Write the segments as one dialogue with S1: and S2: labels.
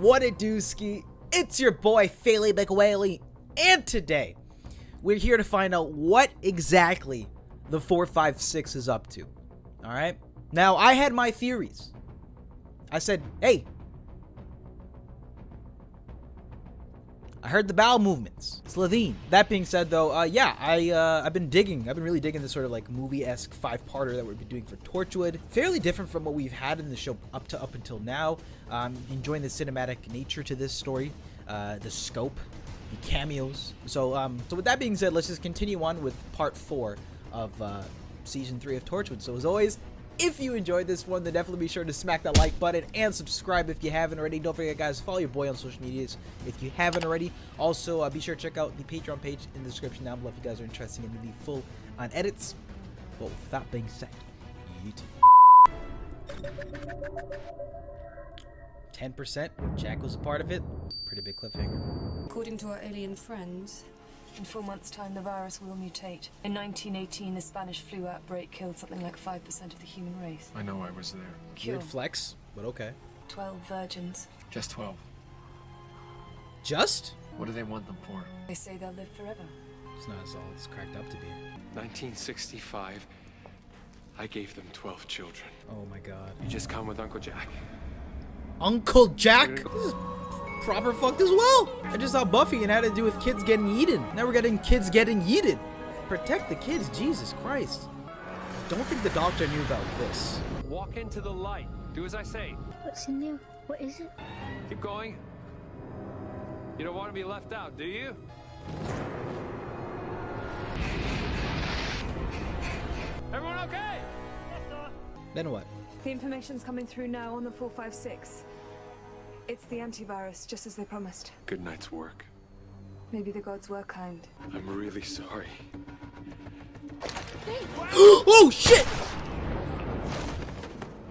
S1: What it do, ski? It's your boy, Fayley McWhaley, and today, we're here to find out what exactly the 456 is up to. Alright? Now, I had my theories. I said, hey, I heard the bowel movements. Slovene. That being said, though, yeah, I've been really digging this sort of like movie-esque 5-parter that we've been doing for Torchwood. Fairly different from what we've had in the show up until now. Enjoying the cinematic nature to this story, the scope, the cameos. So with that being said, let's just continue on with part 4 of season 3 of Torchwood. So as always, if you enjoyed this one, then definitely be sure to smack that like button and subscribe if you haven't already. Don't forget, guys, follow your boy on social medias if you haven't already. Also, be sure to check out the Patreon page in the description down below if you guys are interested in the full on edits. But with that being said, YouTube. 10%. Jack was a part of it. Pretty big cliffhanger.
S2: According to our alien friends, in 4 months' time, the virus will mutate. In 1918, the Spanish flu outbreak killed something like 5% of the human race.
S3: I know, I was there.
S2: Cure.
S1: Weird flex, but okay.
S2: 12 virgins.
S3: Just 12.
S1: Just?
S3: What do they want them for?
S2: They say they'll live forever.
S1: It's not as all it's cracked up to be.
S3: 1965, I gave them 12 children.
S1: Oh my god.
S3: You just come with Uncle Jack.
S1: Uncle Jack? This is proper fucked as well. I just saw Buffy and had to do with kids getting eaten. Now we're getting kids getting yeeted. Protect the kids, Jesus Christ. I don't think the doctor knew about this.
S3: Walk into the light. Do as I say.
S4: What's in there? What is it?
S3: Keep going. You don't want to be left out, do you? Everyone okay?
S1: Then what?
S2: The information's coming through now on the 456. It's the antivirus, just as they promised.
S3: Good night's work.
S2: Maybe the gods were kind.
S3: I'm really sorry.
S1: Oh shit!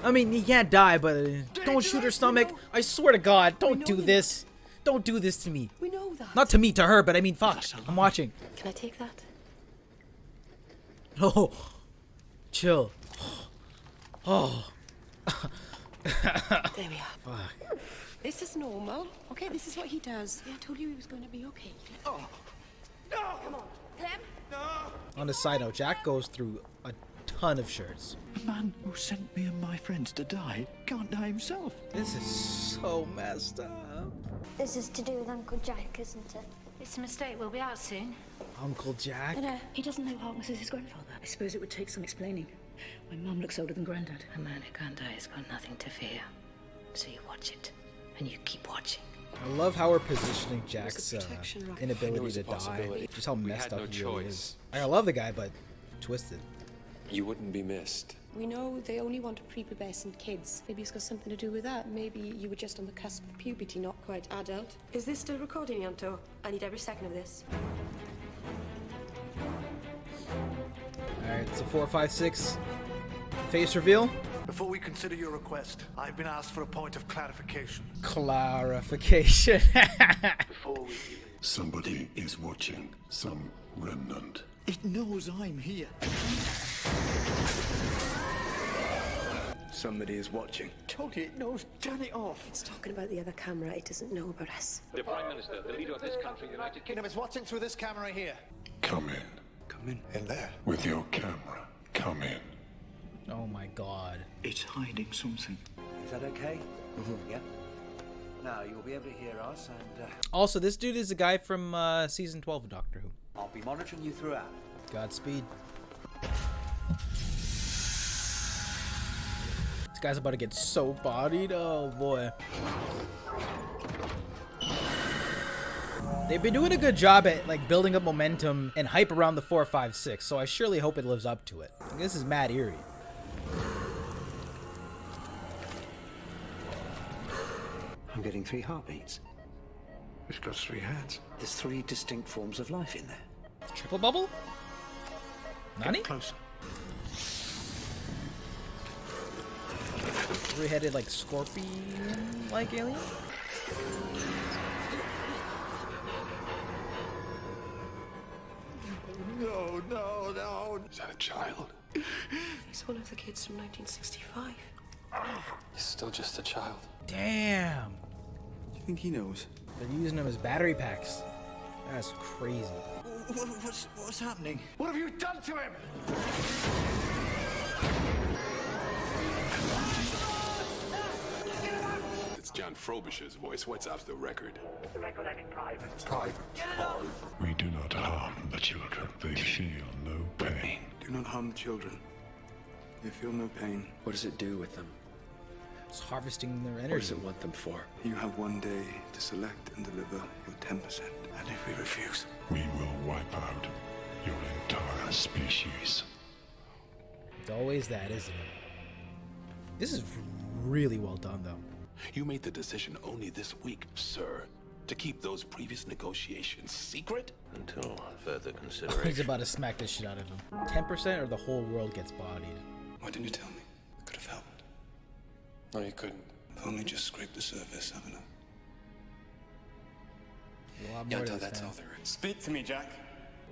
S1: I mean, he can't die, but don't shoot her stomach. I swear to God, don't do this. Don't do this to me.
S2: We know that.
S1: Not to me, to her, but I mean, fuck. I'm watching.
S2: Can I take that?
S1: Oh, chill. Oh.
S5: There we are.
S1: Fuck.
S5: This is normal. Okay, this is what he does. I told you he was going to be okay. Oh. No! Come on. Clem? No!
S1: On a side note, Jack goes through a ton of shirts.
S6: The man who sent me and my friends to die can't die himself.
S1: This is so messed up.
S4: This is to do with Uncle Jack, isn't it?
S5: It's a mistake. We'll be out soon.
S1: Uncle Jack?
S5: He doesn't know Harkness is his grandfather.
S7: I suppose it would take some explaining. My mum looks older than Grandad.
S5: A man who can't die has got nothing to fear. So you watch it, and you keep watching.
S1: I love how we're positioning Jack's
S5: protection racket.
S1: inability to
S3: It was a
S1: die.
S3: possibility.
S1: Just how
S3: We
S1: messed
S3: had
S1: up
S3: no
S1: he really
S3: choice.
S1: is. Like, I love the guy, but twisted.
S3: You wouldn't be missed.
S8: We know they only want to prepubescent kids. Maybe it's got something to do with that. Maybe you were just on the cusp of puberty, not quite adult. Is this still recording, IANTO? I need every second of this.
S1: Alright, so 4, 5, 6. Face reveal.
S9: Before we consider your request, I've been asked for a point of clarification.
S1: Clarification.
S9: Before we...
S10: Somebody is watching. Some remnant.
S6: It knows I'm here.
S10: Somebody is watching.
S6: Told you it knows. Turn it off.
S8: It's talking about the other camera. It doesn't know about us.
S11: The Prime Minister, the leader of this country, the United Kingdom.
S9: It's watching through this camera here.
S10: Come in.
S6: Come in.
S9: In there.
S10: With your camera. Come in.
S1: Oh my god.
S6: It's hiding something.
S12: Is that okay? Yeah. Now you'll be able to hear us, and
S1: Also, this dude is a guy from season 12 of Doctor Who.
S12: I'll be monitoring you throughout.
S1: Godspeed. This guy's about to get so bodied. Oh boy. They've been doing a good job at like building up momentum and hype around the 4, 5, 6, so I surely hope it lives up to it. This is mad eerie.
S12: I'm getting 3 heartbeats.
S10: It's got 3 heads.
S12: There's 3 distinct forms of life in there.
S1: Triple bubble? Nani?
S9: Closer.
S1: 3-headed like scorpion like alien?
S9: No, no, no.
S10: Is that a child?
S8: He's one of the kids from 1965.
S3: He's still just a child.
S1: Damn.
S13: think he knows?
S1: They're using them as battery packs. That's crazy.
S6: What's happening?
S9: What have you done to him?
S10: It's John Frobisher's voice. What's off the record?
S9: The record I private.
S10: We do not harm the children. They feel no pain.
S13: Do not harm the children. They feel no pain.
S6: What does it do with them?
S1: It's harvesting their
S6: What
S1: energy.
S6: does it want them for?
S13: You have one day to select and deliver your 10%.
S9: And if we refuse?
S10: We will wipe out your entire species.
S1: It's always that, isn't it? This is really well done, though.
S10: You made the decision only this week, sir, to keep those previous negotiations secret until further consideration.
S1: He's about to smack this shit out of him. 10% or the whole world gets bodied.
S13: Why didn't you tell me? I could have helped.
S6: No, you couldn't.
S13: I've only just scraped the surface, haven't I?
S1: A lot more to
S13: Yanto,
S1: this,
S13: that's
S1: man.
S13: all there is. Speak to me, Jack.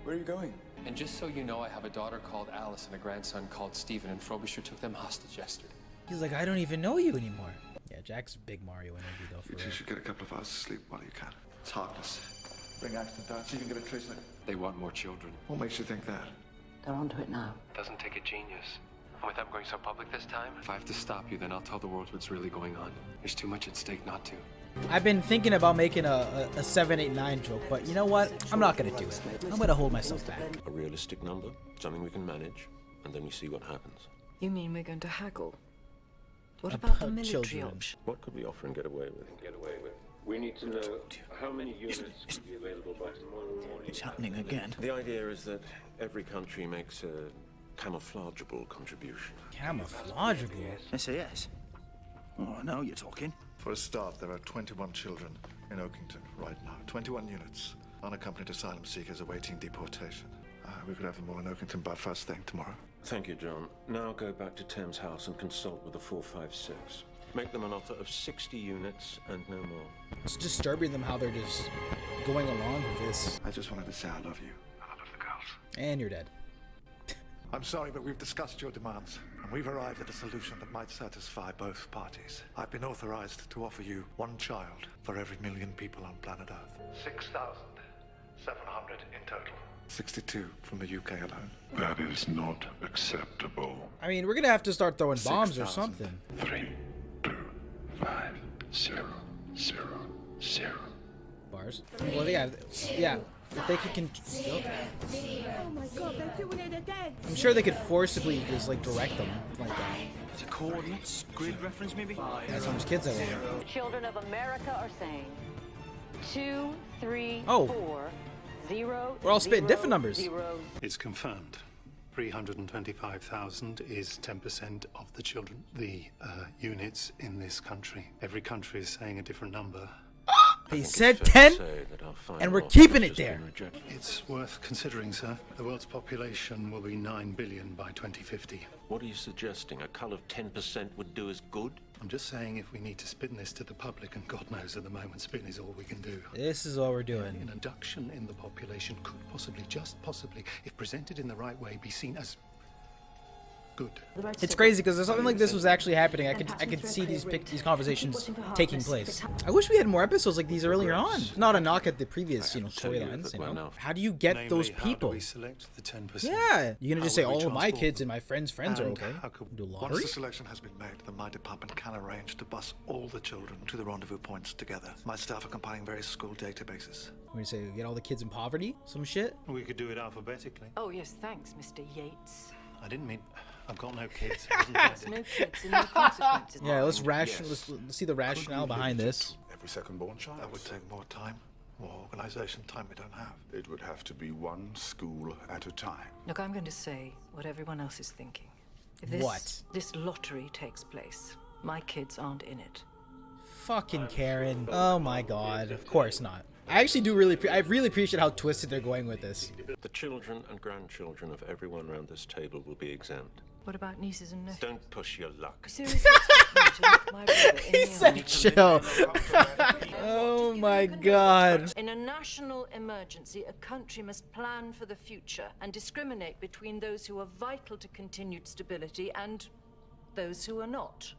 S13: Where are you going?
S3: And just so you know, I have a daughter called Alice and a grandson called Stephen, and Frobisher took them hostage yesterday.
S1: He's like, I don't even know you anymore. Yeah, Jack's a big Mario energy, though, for
S9: You
S1: real.
S9: two should get a couple of hours of sleep while you can. It's heartless. Bring accident down so you can get a trace of it.
S3: They want more children.
S9: What makes you think that?
S7: They're onto it now.
S3: Doesn't take a genius. And with them going so public this time, if I have to stop you, then I'll tell the world what's really going on. There's too much at stake not to.
S1: I've been thinking about making a 789 joke, but you know what? I'm not gonna do it. I'm gonna hold myself back.
S14: A realistic number, something we can manage, and then we see what happens.
S2: You mean we're going to haggle? What about the
S1: About
S2: military
S1: children.
S2: option?
S14: What could we offer and get away with?
S11: We need to know how many units will be available by tomorrow morning.
S6: It's happening again.
S14: The idea is that every country makes a camouflageable contribution.
S1: Camouflageable?
S6: SAS? Oh, now you're talking.
S9: For a start, there are 21 children in Oakington right now. 21 units. Unaccompanied asylum seekers awaiting deportation. We could have them all in Oakington by first thing tomorrow.
S14: Thank you, John. Now go back to Thames House and consult with the 456. Make them an offer of 60 units and no more.
S1: It's disturbing them how they're just going along with this.
S9: I just wanted to say I love you. I love the girls.
S1: And you're dead.
S9: I'm sorry, but we've discussed your demands, and we've arrived at a solution that might satisfy both parties. I've been authorized to offer you one child for every 1 million people on planet Earth. 6,700 in total. 62 from the UK alone.
S10: That is not acceptable.
S1: I mean, we're gonna have to start throwing bombs or something.
S10: 3, 2, 5, 0, 0, 0.
S1: Bars. Well, yeah. If they could
S8: Oh my god, they're doing it again!
S1: I'm sure they could forcibly just like direct them like that.
S6: It's a coordinates grid reference, maybe?
S1: That's how much kids I want.
S15: Children of America are saying 2, 3,
S1: Oh.
S15: 4, 0.
S1: We're all spitting different numbers.
S15: 0.
S16: It's confirmed. 325,000 is 10% of the children, the units in this country. Every country is saying a different number.
S1: He said 10, and we're keeping it there.
S16: It's worth considering, sir. The world's population will be 9 billion by 2050.
S14: What are you suggesting? A cull of 10% would do us good?
S16: I'm just saying if we need to spin this to the public, and God knows at the moment spin is all we can do.
S1: This is what we're doing.
S16: An induction in the population could possibly, just possibly, if presented in the right way, be seen as good.
S1: It's crazy because if something like this was actually happening, I could see these conversations taking place. I wish we had more episodes like these earlier on. Not a knock at the previous, storylines. How do you get those people?
S16: How do we select the 10%?
S1: Yeah, you're gonna just say
S16: How will we
S1: all of my
S16: transport
S1: kids
S16: them?
S1: and my friends' friends are
S16: And
S1: okay.
S16: how could-
S1: Do a
S9: Once
S1: lottery?
S9: the selection has been made, then my department can arrange to bus all the children to the rendezvous points together. My staff are compiling various school databases.
S1: We say get all the kids in poverty, some shit.
S16: We could do it alphabetically.
S2: Oh, yes, thanks, Mr. Yates.
S16: I didn't mean... I've got no kids. It wasn't intended.
S2: No kids and no consequences.
S1: Yeah, let's see the rationale behind this.
S10: Every second-born child.
S9: That would take more time, more organization, time we don't have.
S10: It would have to be one school at a time.
S2: Look, I'm going to say what everyone else is thinking. If this lottery takes place, my kids aren't in it.
S1: Fucking Karen. Oh my god. Of course not. I actually do I really appreciate how twisted they're going with this.
S14: The children and grandchildren of everyone around this table will be exempt.
S2: What about nieces and nephews?
S14: Don't push your luck.
S2: Seriously, take me to look my brother in
S1: He
S2: the
S1: said
S2: eye.
S1: chill. Oh my god.
S2: In a national emergency, a country must plan for the future and discriminate between those who are vital to continued stability and those who are not.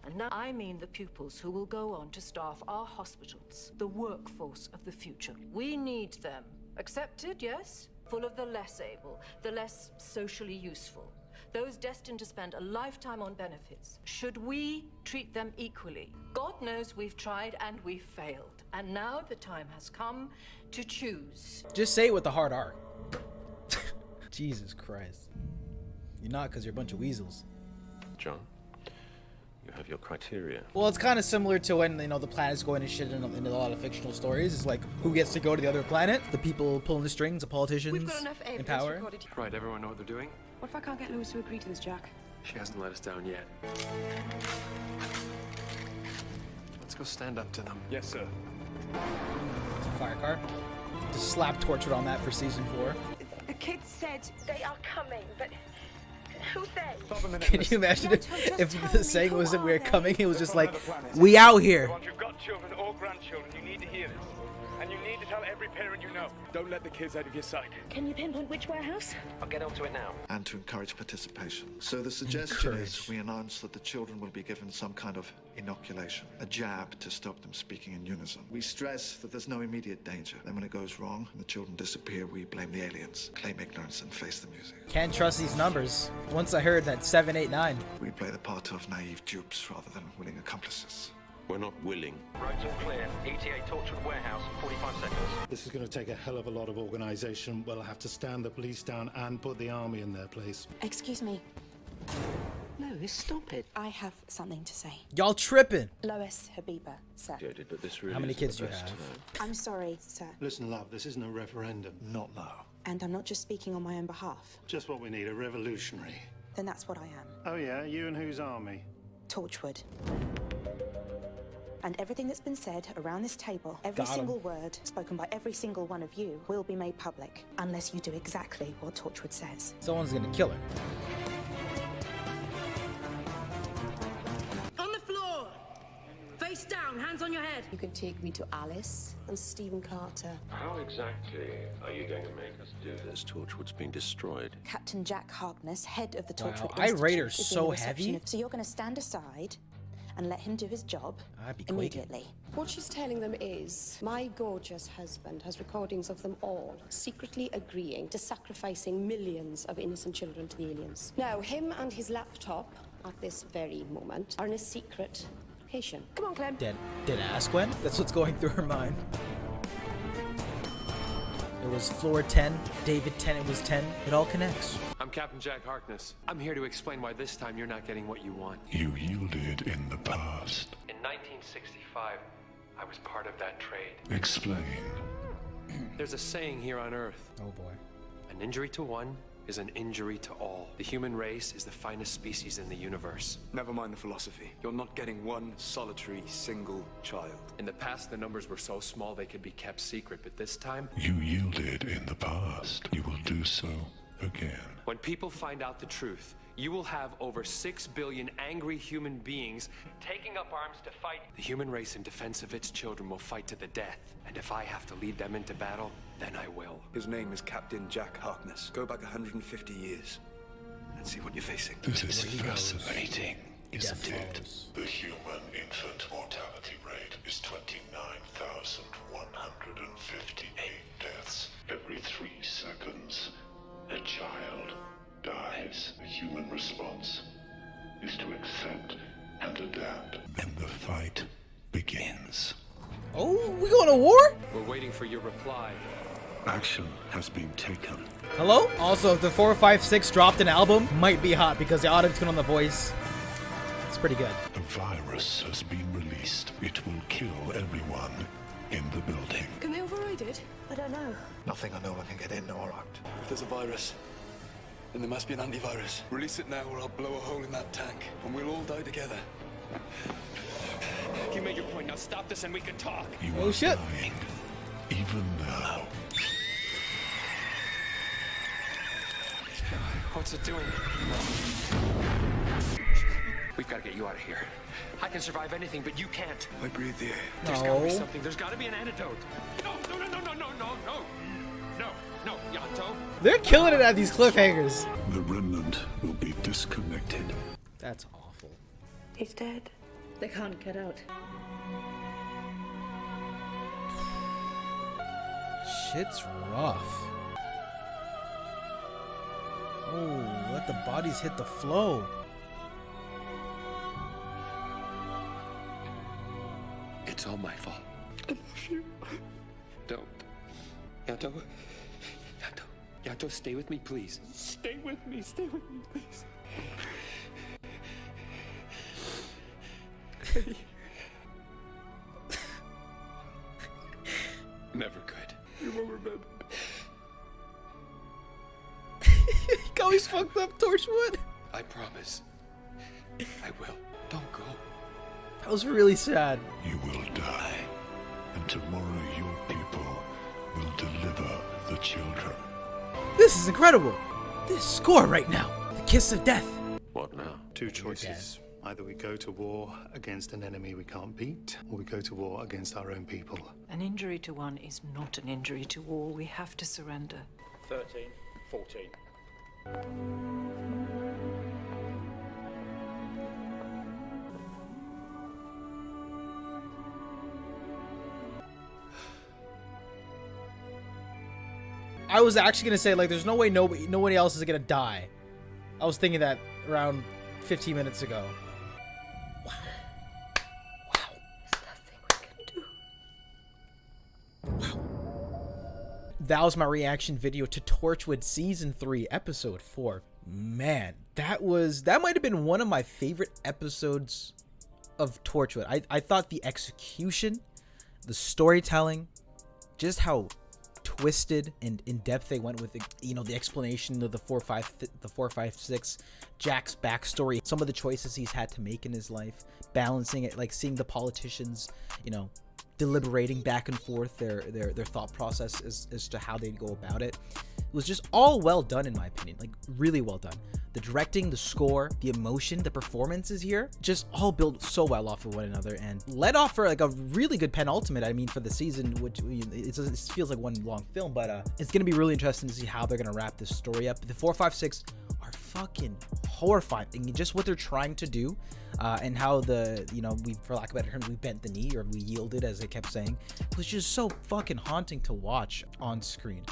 S17: And now I mean the pupils who will go on to staff our hospitals, the workforce of the future. We need them. Accepted, yes? Full of the less able, the less socially useful, those destined to spend a lifetime on benefits. Should we treat them equally? God knows we've tried and we've failed. And now the time has come to choose.
S1: Just say it with the hard R. Jesus Christ. You're not, because you're a bunch of weasels.
S14: John, you have your criteria.
S1: Well, it's kind of similar to when, you know, the planet's going to shit in a lot of fictional stories. It's like, who gets to go to the other planet? The people pulling the strings, the politicians
S8: We've got enough
S1: in power.
S3: Right, everyone know what they're doing?
S8: What if I can't get Louis to agree to this, Jack?
S3: She hasn't let us down yet. Let's go stand up to them.
S13: Yes, sir.
S1: It's a fire car. Just slap Torchwood on that for season 4.
S5: The kids said they are coming, but who's they?
S1: Can you imagine if the saying wasn't we're coming, it was just like, we out here.
S18: If you've got children or grandchildren, you need to hear this. And you need to tell every parent you know. Don't let the kids out of your sight.
S7: Can you pinpoint which warehouse?
S11: I'll get onto it now.
S9: And to encourage participation. So the suggestion is we announce that the children will be given some kind of inoculation, a jab to stop them speaking in unison. We stress that there's no immediate danger. Then when it goes wrong and the children disappear, we blame the aliens, claim ignorance, and face the music.
S1: Can't trust these numbers. Once I heard that 7, 8, 9.
S9: We play the part of naive dupes rather than willing accomplices.
S14: We're not willing.
S11: Roads all clear. ETA Torchwood warehouse, 45 seconds.
S16: This is going to take a hell of a lot of organisation. We'll have to stand the police down and put the army in their place.
S5: Excuse me.
S17: Lois, stop it.
S5: I have something to say.
S1: Y'all tripping.
S5: Lois Habiba, sir.
S14: But this really
S1: How many
S14: isn't
S1: kids
S14: the
S1: do you
S14: best
S1: have?
S14: time.
S5: I'm sorry, sir.
S16: Listen, love, this isn't a referendum.
S9: Not now.
S5: And I'm not just speaking on my own behalf.
S16: Just what we need, a revolutionary.
S5: Then that's what I am.
S16: Oh yeah, you and whose army?
S5: Torchwood. And everything that's been said around this table, every
S1: Got 'em.
S5: single word spoken by every single one of you will be made public, unless you do exactly what Torchwood says.
S1: Someone's gonna kill her.
S7: On the floor! Face down, hands on your head.
S8: You can take me to Alice and Stephen Carter.
S14: How exactly are you going to make us do this? Torchwood's been destroyed.
S5: Captain Jack Harkness, head of the
S1: Wow,
S5: Torchwood
S1: I
S5: Institute,
S1: rate her
S5: is doing
S1: so
S5: the reception
S1: heavy.
S5: So you're going to stand aside and let him do his job
S1: I'd be quaking.
S5: immediately.
S8: What she's telling them is, my gorgeous husband has recordings of them all secretly agreeing to sacrificing millions of innocent children to the aliens. Now, him and his laptop, at this very moment, are in a secret location. Come on, Clem.
S1: Dead ass Gwen? That's what's going through her mind. It was floor 10, David 10, it was 10. It all connects.
S3: I'm Captain Jack Harkness. I'm here to explain why this time you're not getting what you want.
S19: You yielded in the past.
S3: In 1965, I was part of that trade.
S19: Explain.
S3: There's a saying here on Earth.
S1: Oh boy.
S3: An injury to one is an injury to all. The human race is the finest species in the universe.
S13: Never mind the philosophy. You're not getting one solitary, single child.
S3: In the past, the numbers were so small they could be kept secret, but this time...
S19: You yielded in the past. You will do so again.
S3: When people find out the truth, you will have over 6 billion angry human beings taking up arms to fight. The human race in defense of its children will fight to the death. And if I have to lead them into battle, then I will.
S13: His name is Captain Jack Harkness. Go back 150 years and see what you're facing.
S19: This is fascinating, isn't
S1: Death
S19: it?
S1: follows.
S19: The human infant mortality rate is 29,158 deaths every 3 seconds. A child dies. The human response is to accept and adapt. And the fight begins.
S1: Oh, we going to war?
S3: We're waiting for your reply.
S19: Action has been taken.
S1: Hello? Also, if the 456 dropped an album, might be hot because the auto-tune on the voice. It's pretty good.
S19: A virus has been released. It will kill everyone in the building.
S8: Can they override it?
S5: I don't know.
S9: Nothing or no one can get in or out.
S13: If there's a virus, then there must be an antivirus. Release it now or I'll blow a hole in that tank and we'll all die together.
S18: You made your point. Now stop this and we can talk.
S19: You
S1: Oh,
S19: are
S1: shit.
S19: dying, even now.
S3: What's it doing? We've got to get you out of here. I can survive anything, but you can't.
S13: I breathe the air.
S3: There's got to be
S1: No.
S3: something. There's got to be an antidote. No, Yanto.
S1: They're killing it at these cliffhangers.
S19: The remnant will be disconnected.
S1: That's awful.
S8: He's dead.
S7: They can't get out.
S1: Shit's rough. Oh, let the bodies hit the flow.
S3: It's all my fault. I love you. Don't. Yanto. Yanto, stay with me, please. Stay with me, please. Never could. You won't remember.
S1: He always fucked up Torchwood.
S3: I promise. I will. Don't go.
S1: That was really sad.
S19: You will die, and tomorrow your people will deliver the children.
S1: This is incredible. This score right now. The kiss of death.
S14: What now?
S16: Two choices. Either we go to war against an enemy we can't beat, or we go to war against our own people.
S17: An injury to one is not an injury to all. We have to surrender.
S18: 13, 14.
S1: I was actually gonna say, like, there's no way nobody else is gonna die. I was thinking that around 15 minutes ago. Wow.
S2: There's nothing we can do.
S1: Wow. That was my reaction video to Torchwood Season 3, Episode 4. Man, that might have been one of my favorite episodes of Torchwood. I thought the execution, the storytelling, just how twisted and in depth they went with the explanation of the 456, Jack's backstory, some of the choices he's had to make in his life, balancing it, like seeing the politicians, deliberating back and forth their thought process as to how they go about it. It was just all well done, in my opinion, like really well done. The directing, the score, the emotion, the performances here, just all built so well off of one another and led off for like a really good penultimate, I mean, for the season, which it feels like one long film, but it's going to be really interesting to see how they're going to wrap this story up. The 456 are fucking horrifying, and just what they're trying to do, and how we, for lack of a better term, we bent the knee, or we yielded, as they kept saying, was just so fucking haunting to watch on screen.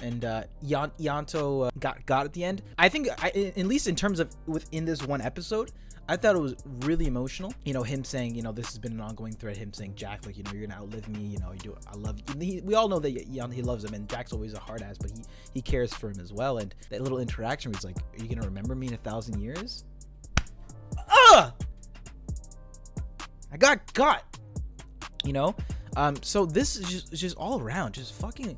S1: And IANTO got at the end. I think, at least in terms of within this one episode, I thought it was really emotional. Him saying, this has been an ongoing thread. Him saying, Jack, like, you're gonna outlive me. I love you. We all know that he loves him, and Jack's always a hard ass, but he cares for him as well. And that little interaction where he's like, are you gonna remember me in 1,000 years? I got. So this is just all around, just fucking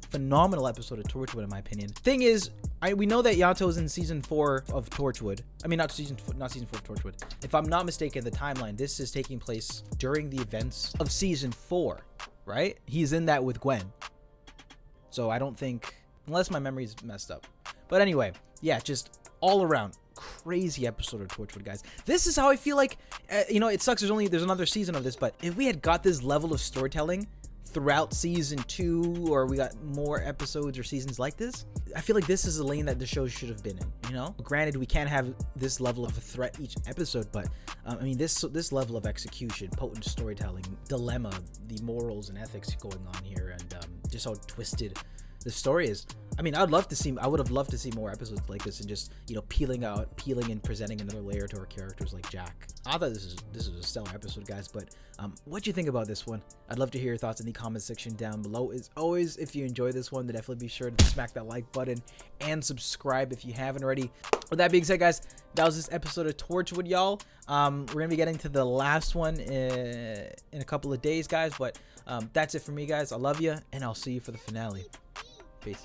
S1: phenomenal episode of Torchwood, in my opinion. Thing is, we know that IANTO is in season 4 of Torchwood. I mean, not season 4 of Torchwood. If I'm not mistaken, the timeline, this is taking place during the events of season 4, right? He's in that with Gwen. So I don't think, unless my memory's messed up. But anyway, yeah, just all around crazy episode of Torchwood, guys. This is how I feel like, it sucks there's another season of this, but if we had got this level of storytelling throughout season 2, or we got more episodes or seasons like this, I feel like this is the lane that the show should have been in. Granted, we can't have this level of a threat each episode, but I mean, this level of execution, potent storytelling, dilemma, the morals and ethics going on here, and just how twisted the story is. I mean, I would have loved to see more episodes like this, and just, peeling and presenting another layer to our characters like Jack. I thought this was a stellar episode, guys, but what'd you think about this one? I'd love to hear your thoughts in the comment section down below. As always, if you enjoyed this one, then definitely be sure to smack that like button and subscribe if you haven't already. With that being said, guys, that was this episode of Torchwood, y'all. We're gonna be getting to the last one in a couple of days, guys, but that's it for me, guys. I love you, and I'll see you for the finale. Peace.